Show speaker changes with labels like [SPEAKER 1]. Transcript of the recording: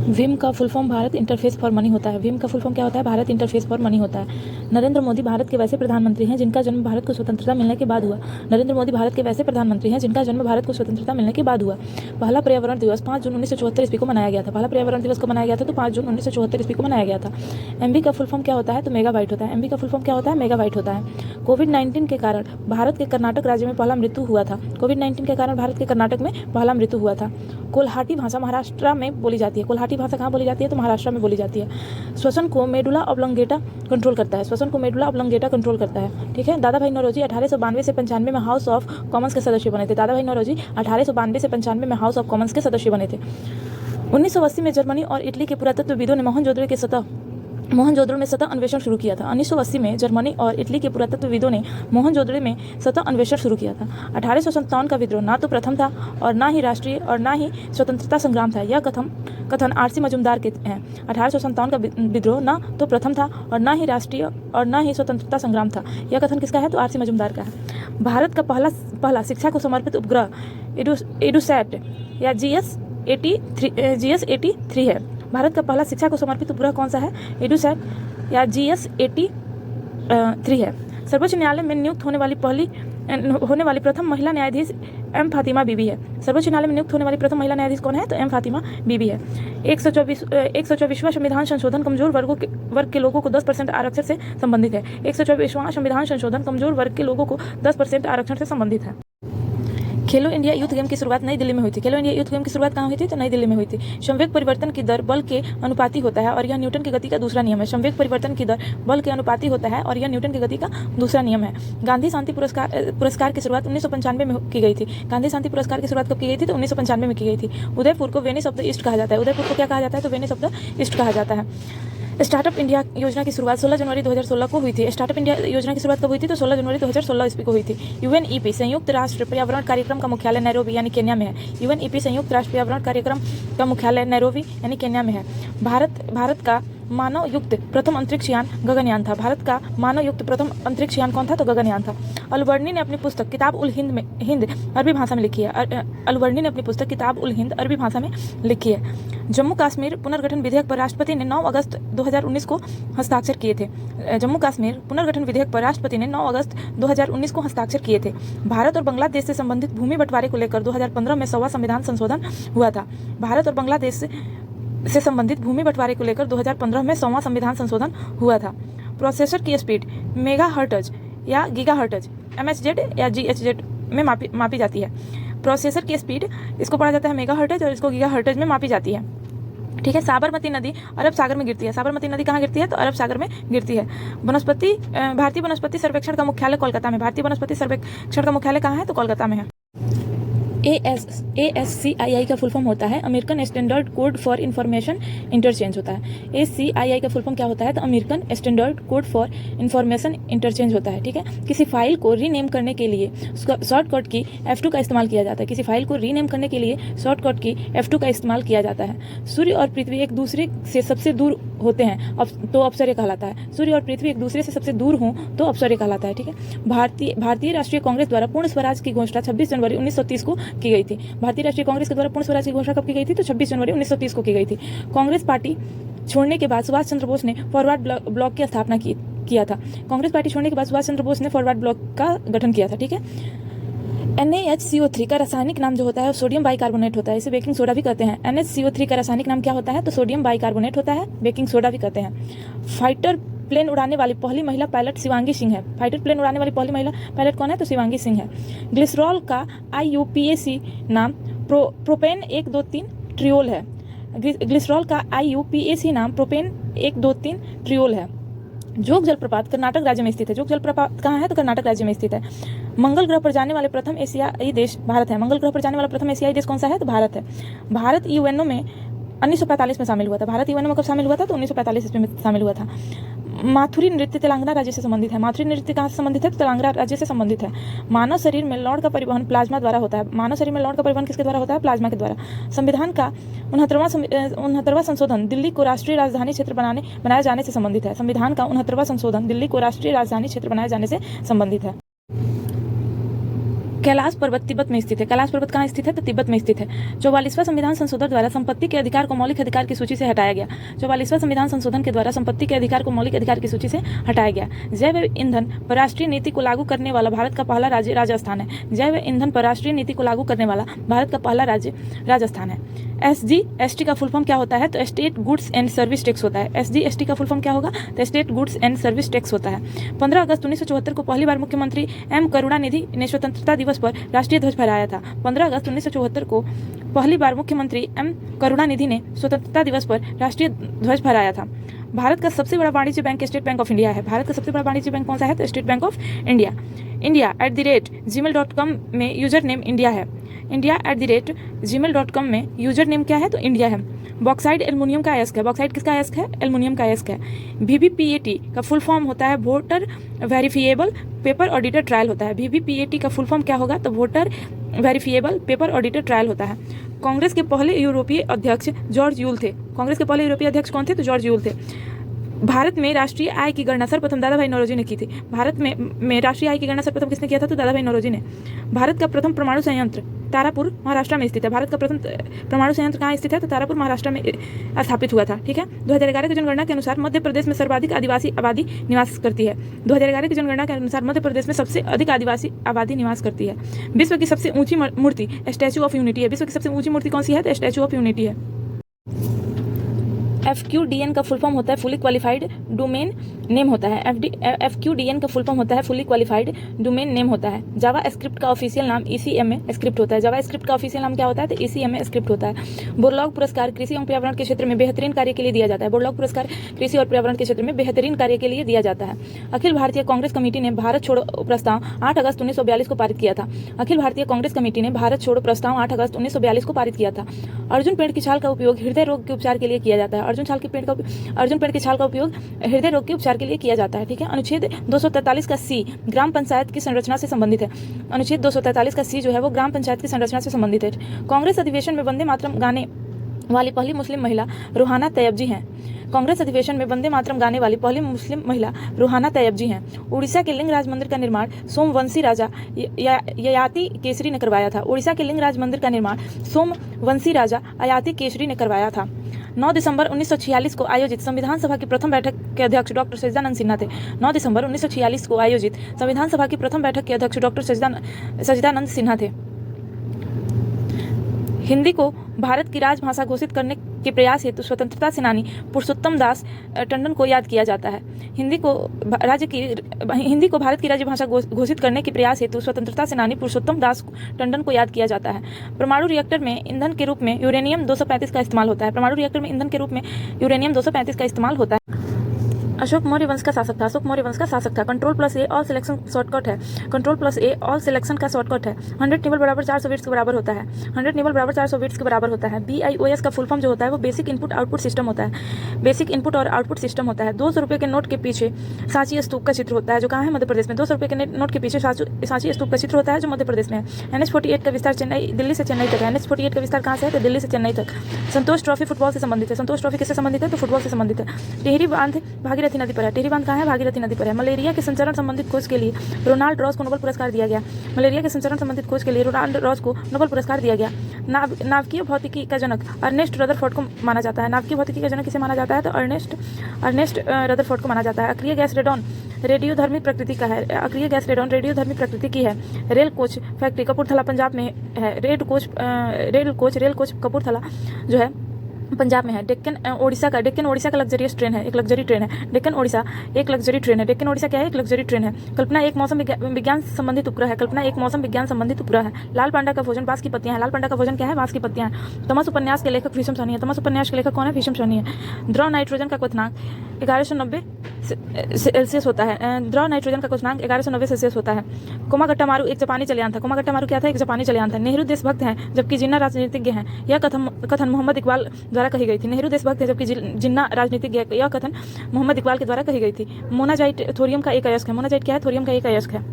[SPEAKER 1] Vim का full form Bharat interface for money होता है। विम का फुल फॉर्म क्या होता है? भारत इंटरफेस फॉर मनी होता है। नरेंद्र मोदी भारत के वैसे प्रधानमंत्री हैं जिनका जन्म भारत को स्वतंत्रता मिलने के बाद हुआ। नरेंद्र मोदी भारत के वैसे प्रधानमंत्री हैं जिनका जन्म भारत को स्वतंत्रता मिलने के बाद हुआ। पहला पर्यावरण दिवस 5 जून 1974 ईस्वी को मनाया गया था। पहला पर्यावरण दिवस को मनाया गया था तो 5 जून 1974 ईस्वी को मनाया गया था। एमबी का फुल फॉर्म क्या होता है? तो मेगाबाइट होता है। एमबी का फुल फॉर्म क्या होता है? मेगाबाइट होता है। कोविड-19 के कारण भारत के कर्नाटक राज्य में पहला मृत्यु हुआ था। कोविड-19 के कारण भारत के कर्नाटक में पहला मृत्यु हुआ था। कोल्हाटी भाषा महाराष्ट्र में बोली जाती है। कोल्हाटी भाषा कहाँ बोली जाती है? तो महाराष्ट्र में बोली जाती है। श्वसन को मेडुला ऑब्लोंगेटा कंट्रोल करता है। श्वसन को मेडुला ऑब्लोंगेटा कंट्रोल करता है। ठीक है। दादा भाई नौरोजी 1892 से 95 में हाउस ऑफ कॉमन्स के सदस्य बने थे। दादा भाई नौरोजी 1892 से 95 में हाउस ऑफ कॉमन्स के सदस्य बने थे। 1980 में जर्मनी और इटली के पुरातत्वविदों ने मोहनजोदड़ो में सतह अन्वेषण शुरू किया था। 1980 में जर्मनी और इटली के पुरातत्वविदों ने मोहनजोदड़ो में सतह अन्वेषण शुरू किया था। 1857 का विद्रोह ना तो प्रथम था और ना ही राष्ट्रीय और ना ही स्वतंत्रता संग्राम था। यह कथन आरसी मजूमदार के हैं। 1857 का विद्रोह ना तो प्रथम था और ना ही राष्ट्रीय और ना ही स्वतंत्रता संग्राम था। यह कथन किसका है? तो आरसी मजूमदार का है। भारत का पहला शिक्षा को समर्पित उपग्रह एडुसैट या GS-83 है। भारत का पहला शिक्षा को समर्पित उपग्रह कौन सा है? एडुसैट या GS-83 है। सर्वोच्च न्यायालय में नियुक्त होने वाली प्रथम महिला न्यायाधीश एम फातिमा बीबी है। सर्वोच्च न्यायालय में नियुक्त होने वाली प्रथम महिला न्यायाधीश कौन है? तो एम फातिमा बीबी है। 124वां संविधान संशोधन कमजोर वर्ग के लोगों को 10% आरक्षण से संबंधित है। 124वां संविधान संशोधन कमजोर वर्ग के लोगों को 10% आरक्षण से संबंधित है। खेलो इंडिया यूथ गेम की शुरुआत नई दिल्ली में हुई थी। खेलो इंडिया यूथ गेम की शुरुआत कहाँ हुई थी? तो नई दिल्ली में हुई थी। संवेग परिवर्तन की दर बल के अनुपाती होता है और यह न्यूटन की गति का दूसरा नियम है। संवेग परिवर्तन की दर बल के अनुपाती होता है और यह न्यूटन की गति का दूसरा नियम है। गांधी शांति पुरस्कार की शुरुआत 1995 में की गई थी। गांधी शांति पुरस्कार की शुरुआत कब की गई थी? तो 1995 में की गई थी। उदयपुर को वेनिस ऑफ द ईस्ट कहा जाता है। उदयपुर को क्या कहा जाता है? तो वेनिस ऑफ द ईस्ट कहा जाता है। स्टार्टअप इंडिया योजना की शुरुआत 16 जनवरी 2016 को हुई थी। स्टार्टअप इंडिया योजना की शुरुआत कब हुई थी? तो 16 जनवरी 2016 ईस्वी को हुई थी। यूएनईपी संयुक्त राष्ट्र पर्यावरण कार्यक्रम का मुख्यालय नैरोबी यानी केन्या में है। यूएनईपी संयुक्त राष्ट्र पर्यावरण कार्यक्रम का मुख्यालय नैरोबी यानी केन्या में है। भारत का मानव युक्त प्रथम अंतरिक्ष यान गगनयान था। भारत का मानव युक्त प्रथम अंतरिक्ष यान कौन था? तो गगनयान था। अलवर्णी ने अपनी पुस्तक किताब उल हिंद अरबी भाषा में लिखी है। अलवर्णी ने अपनी पुस्तक किताब उल हिंद अरबी भाषा में लिखी है। जम्मू कश्मीर पुनर्गठन विधेयक पर राष्ट्रपति ने 9 अगस्त 2019 को हस्ताक्षर किए थे। जम्मू कश्मीर पुनर्गठन विधेयक पर राष्ट्रपति ने 9 अगस्त 2019 को हस्ताक्षर किए थे। भारत और बांग्लादेश से संबंधित भूमि बंटवारे को लेकर 2015 में 100वां संविधान संशोधन हुआ था। भारत और बांग्लादेश से संबंधित भूमि बंटवारे को लेकर 2015 में 100वां संविधान संशोधन हुआ था। प्रोसेसर की स्पीड मेगाहर्ट्ज या गीगाहर्ट्ज MHz या GHz में मापी जाती है। प्रोसेसर की स्पीड इसको पढ़ा जाता है मेगाहर्ट्ज और इसको गीगाहर्ट्ज में मापी जाती है। ठीक है। साबरमती नदी अरब सागर में गिरती है। साबरमती नदी कहाँ गिरती है? तो अरब सागर में गिरती है। भारतीय वनस्पति सर्वेक्षण का मुख्यालय कोलकाता में। भारतीय वनस्पति सर्वेक्षण का मुख्यालय कहाँ है? तो कोलकाता में है। ASCII का फुल फॉर्म होता है American standard code for information interchange होता है। ASCII का फुल फॉर्म क्या होता है? तो American standard code for information interchange होता है। ठीक है। किसी फाइल को रीनेम करने के लिए शॉर्टकट की F2 का इस्तेमाल किया जाता है। किसी फाइल को रीनेम करने के लिए शॉर्टकट की F2 का इस्तेमाल किया जाता है। सूर्य और पृथ्वी एक दूसरे से सबसे दूर होते हैं तो अपसर्य कहलाता है। सूर्य और पृथ्वी एक दूसरे से सबसे दूर हों तो अपसर्य कहलाता है। ठीक है। भारतीय राष्ट्रीय कांग्रेस द्वारा पूर्ण स्वराज की घोषणा 26 जनवरी 1930 को की गई थी। भारतीय राष्ट्रीय कांग्रेस के द्वारा पूर्ण स्वराज की घोषणा कब की गई थी? तो 26 जनवरी 1930 को की गई थी। कांग्रेस पार्टी छोड़ने के बाद सुभाष चंद्र बोस ने फॉरवर्ड ब्लॉक की स्थापना किया था। कांग्रेस पार्टी छोड़ने के बाद सुभाष चंद्र बोस ने फॉरवर्ड ब्लॉक का गठन किया था। ठीक है। NaHCO3 का रासायनिक नाम जो होता है सोडियम बाइकार्बोनेट होता है। इसे बेकिंग सोडा भी कहते हैं। NaHCO3 का रासायनिक नाम क्या होता है? तो सोडियम बाइकार्बोनेट होता है। बेकिंग सोडा भी कहते हैं। फाइटर प्लेन उड़ाने वाली पहली महिला पायलट शिवांगी सिंह है। फाइटर प्लेन उड़ाने वाली पहली महिला पायलट कौन है? तो शिवांगी सिंह है। ग्लिसरॉल का IUPAC नाम प्रोपेन 123 ट्रियोल है। ग्लिसरॉल का IUPAC नाम प्रोपेन 123 ट्रियोल है। जोग जलप्रपात कर्नाटक राज्य में स्थित है। जोग जलप्रपात कहाँ है? तो कर्नाटक राज्य में स्थित है। मंगल ग्रह पर जाने वाले प्रथम एशियाई देश भारत है। मंगल ग्रह पर जाने वाला प्रथम एशियाई देश कौन सा है? तो भारत है। भारत UNO में 1945 में शामिल हुआ था। भारत UNO में कब शामिल हुआ था? तो 1945 ईस्वी में शामिल हुआ था। माथुरी नृत्य तेलंगाना राज्य से संबंधित है। माथुरी नृत्य कहाँ से संबंधित है? तो तेलंगाना राज्य से संबंधित है। मानव शरीर में लौड़ का परिवहन प्लाज्मा द्वारा होता है। मानव शरीर में लौड़ का परिवहन किसके द्वारा होता है? प्लाज्मा के द्वारा। संविधान का 69वां संशोधन दिल्ली को राष्ट्रीय राजधानी क्षेत्र बनाए जाने से संबंधित है। संविधान का 69वां संशोधन दिल्ली को राष्ट्रीय राजधानी क्षेत्र बनाए जाने से संबंधित है। कैलाश पर्वत तिब्बत में स्थित है। कैलाश पर्वत कहाँ स्थित है? तो तिब्बत में स्थित है। 44वां संविधान संशोधन द्वारा संपत्ति के अधिकार को मौलिक अधिकार की सूची से हटाया गया। 44वां संविधान संशोधन के द्वारा संपत्ति के अधिकार को मौलिक अधिकार की सूची से हटाया गया। जैव ईंधन पर राष्ट्रीय नीति को लागू करने वाला भारत का पहला राज्य राजस्थान है। जैव ईंधन पर राष्ट्रीय नीति को लागू करने वाला भारत का पहला राज्य राजस्थान है। SGST का फुल फॉर्म क्या होता है? तो state goods and service tax होता है। SGST का फुल फॉर्म क्या होगा? तो state goods and service tax होता है। 15 अगस्त 1974 को पहली बार मुख्यमंत्री M करुणानिधि ने स्वतंत्रता दिवस पर राष्ट्रीय ध्वज फहराया था। 15 अगस्त 1974 को पहली बार मुख्यमंत्री M करुणानिधि ने स्वतंत्रता दिवस पर राष्ट्रीय ध्वज फहराया था। भारत का सबसे बड़ा वाणिज्य bank state bank of India है। भारत का सबसे बड़ा वाणिज्य बैंक कौन सा है? तो state bank of India. India@gmail.com में यूजर नेम इंडिया है। India@gmail.com में यूजर नेम क्या है? तो इंडिया है। बॉक्साइड एल्युमिनियम का अयस्क है। बॉक्साइड किसका अयस्क है? एल्युमिनियम का अयस्क है। VVPAT का फुल फॉर्म होता है voter verifiable paper auditor trial होता है। VVPAT का फुल फॉर्म क्या होगा? तो voter verifiable paper auditor trial होता है। कांग्रेस के पहले यूरोपीय अध्यक्ष जॉर्ज यूल थे। कांग्रेस के पहले यूरोपीय अध्यक्ष कौन थे? तो जॉर्ज यूल थे। भारत में राष्ट्रीय आय की गणना सर्वप्रथम दादा भाई नौरोजी ने की थी। भारत में राष्ट्रीय आय की गणना सर्वप्रथम किसने किया था? तो दादा भाई नौरोजी ने। भारत का प्रथम परमाणु संयंत्र तारापुर महाराष्ट्र में स्थित है। भारत का प्रथम परमाणु संयंत्र कहाँ स्थित है? तो तारापुर महाराष्ट्र में स्थापित हुआ था। ठीक है। 2011 की जनगणना के अनुसार मध्य प्रदेश में सर्वाधिक आदिवासी आबादी निवास करती है। 2011 की जनगणना के अनुसार मध्य प्रदेश में सबसे अधिक आदिवासी आबादी निवास करती है। विश्व की सबसे ऊंची मूर्ति स्टैचू ऑफ यूनिटी है। विश्व की सबसे ऊंची मूर्ति कौन सी है? तो स्टैचू ऑफ यूनिटी है। FQDN का फुल फॉर्म होता है फुली क्वालिफाइड डोमेन नेम होता है। FQDN का फुल फॉर्म होता है फुली क्वालिफाइड डोमेन नेम होता है। जावा स्क्रिप्ट का ऑफिशियल नाम ECMA स्क्रिप्ट होता है। जावा स्क्रिप्ट का ऑफिशियल नाम क्या होता है? तो ECMA स्क्रिप्ट होता है। बोरलॉग पुरस्कार कृषि एवं पर्यावरण के क्षेत्र में बेहतरीन कार्य के लिए दिया जाता है। बोरलॉग पुरस्कार कृषि और पर्यावरण के क्षेत्र में बेहतरीन कार्य के लिए दिया जाता है। अखिल भारतीय कांग्रेस कमेटी ने भारत छोड़ो प्रस्ताव 8 अगस्त 1942 को पारित किया था। अखिल भारतीय कांग्रेस कमेटी ने भारत छोड़ो प्रस्ताव 8 अगस्त 1942 को पारित किया था। अर्जुन पेड़ की छाल का उपयोग हृदय रोग के उपचार के लिए किया जाता है। अर्जुन पेड़ की छाल का उपयोग हृदय रोग के उपचार के लिए किया जाता है। ठीक है। अनुच्छेद 243 का C ग्राम पंचायत की संरचना से संबंधित है। अनुच्छेद 243 का C जो है वो ग्राम पंचायत की संरचना से संबंधित है। कांग्रेस अधिवेशन में वंदे मातरम गाने वाली पहली मुस्लिम महिला रुहाना तैयबजी हैं। कांग्रेस अधिवेशन में वंदे मातरम गाने वाली पहली मुस्लिम महिला रुहाना तैयबजी हैं। उड़ीसा के लिंगराज मंदिर का निर्माण सोमवंशी राजा ययाति केसरी ने करवाया था। उड़ीसा के लिंगराज मंदिर का निर्माण सोमवंशी राजा ययाति केसरी ने करवाया था। 9 दिसंबर 1946 को आयोजित संविधान सभा की प्रथम बैठक के अध्यक्ष डॉक्टर सच्चिदानंद सिन्हा थे। 9 दिसंबर 1946 को आयोजित संविधान सभा की प्रथम बैठक के अध्यक्ष डॉक्टर सच्चिदानंद सिन्हा थे। हिंदी को भारत की राजभाषा घोषित करने के प्रयास हेतु स्वतंत्रता सेनानी पुरुषोत्तम दास टंडन को याद किया जाता है। हिंदी को भारत की राजभाषा घोषित करने के प्रयास हेतु स्वतंत्रता सेनानी पुरुषोत्तम दास टंडन को याद किया जाता है। परमाणु रिएक्टर में ईंधन के रूप में यूरेनियम 235 का इस्तेमाल होता है। परमाणु रिएक्टर में ईंधन के रूप में यूरेनियम 235 का इस्तेमाल होता है। अशोक मौर्य वंश का शासक था। अशोक मौर्य वंश का शासक था। कंट्रोल+A ऑल सिलेक्शन शॉर्टकट है। कंट्रोल+A ऑल सिलेक्शन का शॉर्टकट है। 100 टेबल बराबर 400 बिट्स के बराबर होता है। 100 टेबल बराबर 400 बिट्स के बराबर होता है। BIOS का फुल फॉर्म जो होता है वो बेसिक इनपुट आउटपुट सिस्टम होता है। बेसिक इनपुट और आउटपुट सिस्टम होता है। 200 रुपये के नोट के पीछे सांची स्तूप का चित्र होता है जो कहाँ है? मध्य प्रदेश में। 200 रुपये के नोट के पीछे सांची स्तूप का चित्र होता है जो मध्य प्रदेश में है। NH-48 का विस्तार दिल्ली से चेन्नई तक है। NH-48 का विस्तार कहाँ से है? तो दिल्ली से चेन्नई तक। संतोष ट्रॉफी फुटबॉल से संबंधित है। संतोष ट्रॉफी किससे संबंधित है? तो फुटबॉल से संबंधित है। टिहरी बांध भागीरथी नदी पर है। टिहरी बांध कहाँ है? भागीरथी नदी पर है। मलेरिया के संचरण संबंधित खोज के लिए रोनाल्ड रॉस को नोबेल पुरस्कार दिया गया। मलेरिया के संचरण संबंधित खोज के लिए रोनाल्ड रॉस को नोबेल पुरस्कार दिया गया। नाभिकीय भौतिकी का जनक अर्नेस्ट रदरफोर्ड को माना जाता है। नाभिकीय भौतिकी का जनक किसे माना जाता है? तो अर्नेस्ट रदरफोर्ड को माना जाता है। अक्रिय गैस रेडॉन रेडियोधर्मी प्रकृति का है। अक्रिय गैस रेडॉन रेडियोधर्मी प्रकृति की है। Rail coach factory Kapurthala Punjab में है। रेल कोच कपूरथला जो है पंजाब में है। डेक्कन ओडिशा का लग्जरियस ट्रेन है। एक लग्जरी ट्रेन है। डेक्कन ओडिशा एक लग्जरी ट्रेन है। डेक्कन ओडिशा क्या है? एक लग्जरी ट्रेन है। कल्पना एक मौसम विज्ञान संबंधित उपग्रह है। कल्पना एक मौसम विज्ञान संबंधित उपग्रह है। लाल पांडा का भोजन बांस की पत्तियां है। लाल पांडा का भोजन क्या है? बांस की पत्तियां हैं। तमस उपन्यास के लेखक भीष्म सोनी है। तमस उपन्यास के लेखक कौन है? भीष्म सोनी है। द्रव नाइट्रोजन का क्वथनांक 1190 सेल्सियस होता है। द्रव नाइट्रोजन का क्वथनांक 1190 सेल्सियस होता है। कोमागट्टा मारू एक जापानी चलयान था। कोमागट्टा मारू क्या था? एक जापानी चलयान था। नेहरू देशभक्त हैं जबकि जिन्ना राजनीतिज्ञ हैं। यह कथन मोहम्मद इकबाल द्वारा कही गई थी। नेहरू देशभक्त है जबकि जिन्ना राजनीतिज्ञ है। यह कथन मोहम्मद इकबाल के द्वारा कही गई थी। मोनाजाइट थोरियम का एक अयस्क है। मोनाजाइट क्या है? थोरियम का एक अयस्क है।